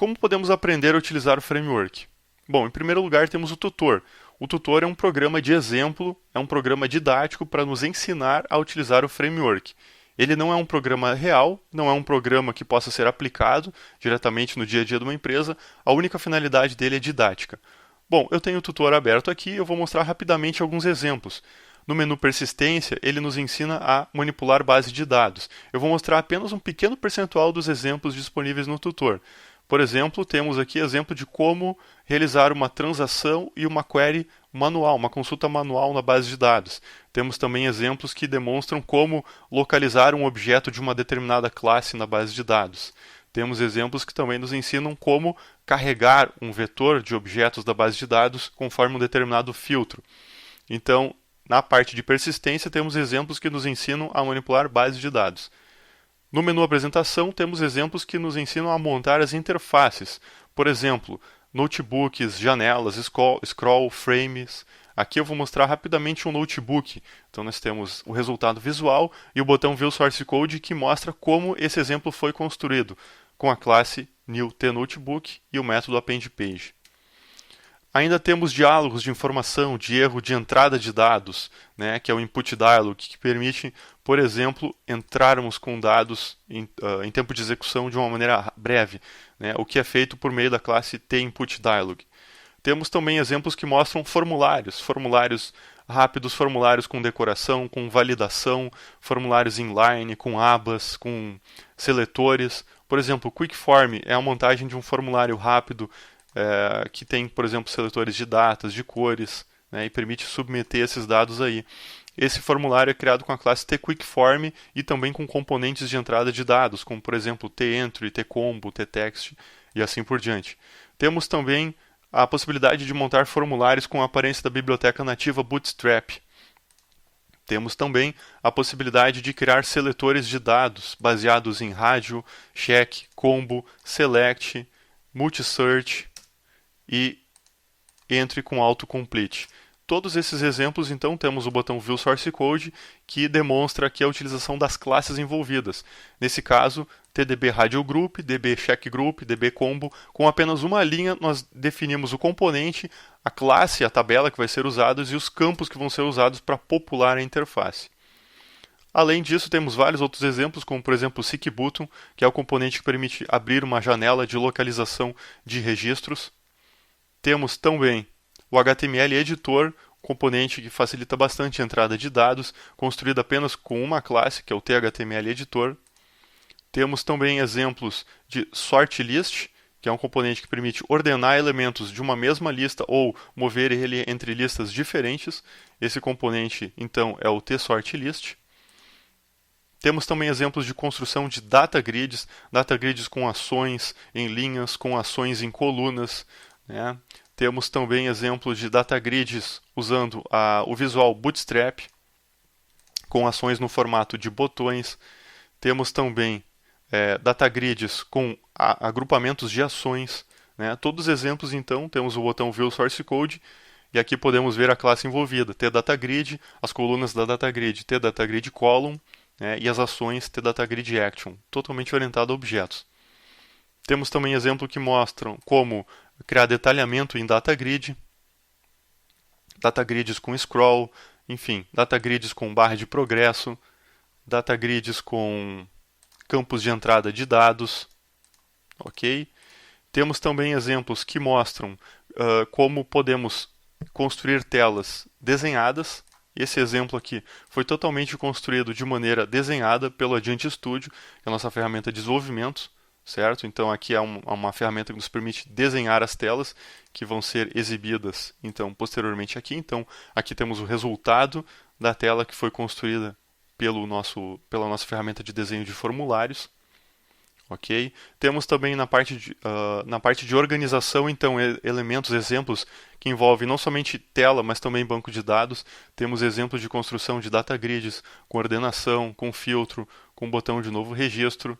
como podemos aprender a utilizar o framework? Bom, em primeiro lugar temos o tutor. O tutor é um programa de exemplo, é um programa didático para nos ensinar a utilizar o framework. Ele não é um programa real, não é um programa que possa ser aplicado diretamente no dia a dia de uma empresa, a única finalidade dele é didática. Bom, eu tenho o tutor aberto aqui, eu vou mostrar rapidamente alguns exemplos. No menu persistência, ele nos ensina a manipular base de dados. Eu vou mostrar apenas um pequeno percentual dos exemplos disponíveis no tutor. Por exemplo, temos aqui exemplo de como realizar uma transação e uma query manual, uma consulta manual na base de dados. Temos também exemplos que demonstram como localizar um objeto de uma determinada classe na base de dados. Temos exemplos que também nos ensinam como carregar um vetor de objetos da base de dados conforme um determinado filtro. Então, na parte de persistência, temos exemplos que nos ensinam a manipular bases de dados. No menu apresentação, temos exemplos que nos ensinam a montar as interfaces. Por exemplo, notebooks, janelas, scroll, frames. Aqui eu vou mostrar rapidamente um notebook. Então nós temos o resultado visual e o botão View Source Code que mostra como esse exemplo foi construído com a classe new tNotebook e o método appendPage. Ainda temos diálogos de informação, de erro de entrada de dados, né, que é o input dialog, que permite, por exemplo, entrarmos com dados em tempo de execução de uma maneira breve, né, o que é feito por meio da classe tInputDialog. Temos também exemplos que mostram formulários rápidos, formulários com decoração, com validação, formulários inline, com abas, com seletores. Por exemplo, o Quick Form é a montagem de um formulário rápido que tem, por exemplo, seletores de datas, de cores, né, e permite submeter esses dados aí. Esse formulário é criado com a classe tQuickForm e também com componentes de entrada de dados, como, por exemplo, tEntry, tCombo, tText e assim por diante. Temos também a possibilidade de montar formulários com a aparência da biblioteca nativa Bootstrap. Temos também a possibilidade de criar seletores de dados baseados em rádio, check, combo, select, multisearch e entre com autocomplete. Todos esses exemplos, então, temos o botão View Source Code, que demonstra aqui a utilização das classes envolvidas. Nesse caso, TDB Radio Group, DB Check Group, DB Combo. Com apenas uma linha, nós definimos o componente, a classe, a tabela que vai ser usada e os campos que vão ser usados para popular a interface. Além disso, temos vários outros exemplos, como por exemplo o SeekButton, que é o componente que permite abrir uma janela de localização de registros. Temos também o HTML Editor, componente que facilita bastante a entrada de dados, construído apenas com uma classe, que é o THTML Editor. Temos também exemplos de SortList, que é um componente que permite ordenar elementos de uma mesma lista ou mover ele entre listas diferentes. Esse componente, então, é o tSortList. Temos também exemplos de construção de data grids com ações em linhas, com ações em colunas, né? Temos também exemplos de data grids usando o Visual Bootstrap, com ações no formato de botões. Temos também data grids com agrupamentos de ações, né? Todos os exemplos, então, temos o botão View Source Code, e aqui podemos ver a classe envolvida, tDataGrid, as colunas da DataGrid, tDataGrid Column, né? E as ações tDataGrid Action, totalmente orientado a objetos. Temos também exemplos que mostram como criar detalhamento em DataGrid, DataGrids com scroll, enfim, DataGrids com barra de progresso, DataGrids com campos de entrada de dados, ok? Temos também exemplos que mostram como podemos construir telas desenhadas. Esse exemplo aqui foi totalmente construído de maneira desenhada pelo Agent Studio, que é a nossa ferramenta de desenvolvimento, certo? Então aqui é uma ferramenta que nos permite desenhar as telas que vão ser exibidas então posteriormente aqui. Então aqui temos o resultado da tela que foi construída pela nossa ferramenta de desenho de formulários. Ok? Temos também na parte de organização, então, elementos, exemplos que envolvem não somente tela, mas também banco de dados. Temos exemplos de construção de data grids com ordenação, com filtro, com botão de novo registro.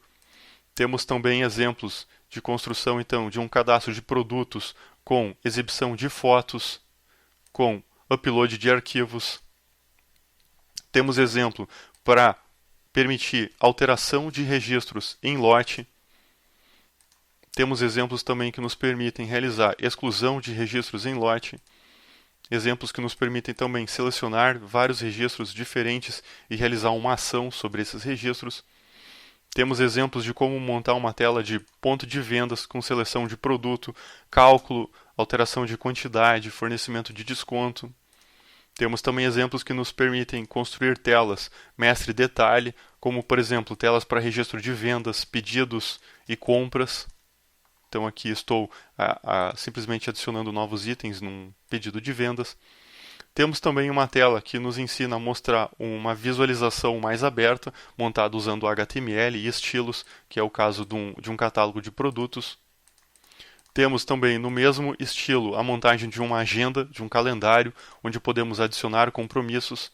Temos também exemplos de construção, então, de um cadastro de produtos com exibição de fotos, com upload de arquivos. Temos exemplo para permitir alteração de registros em lote. Temos exemplos também que nos permitem realizar exclusão de registros em lote, exemplos que nos permitem também selecionar vários registros diferentes e realizar uma ação sobre esses registros. Temos exemplos de como montar uma tela de ponto de vendas com seleção de produto, cálculo, alteração de quantidade, fornecimento de desconto. Temos também exemplos que nos permitem construir telas mestre detalhe, como por exemplo telas para registro de vendas, pedidos e compras. Então aqui estou simplesmente adicionando novos itens num pedido de vendas. Temos também uma tela que nos ensina a mostrar uma visualização mais aberta, montada usando HTML e estilos, que é o caso de um catálogo de produtos. Temos também no mesmo estilo a montagem de uma agenda, de um calendário, onde podemos adicionar compromissos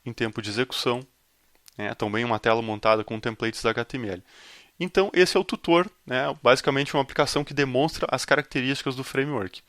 em tempo de execução. Também uma tela montada com templates HTML. Então esse é o tutor, basicamente uma aplicação que demonstra as características do framework.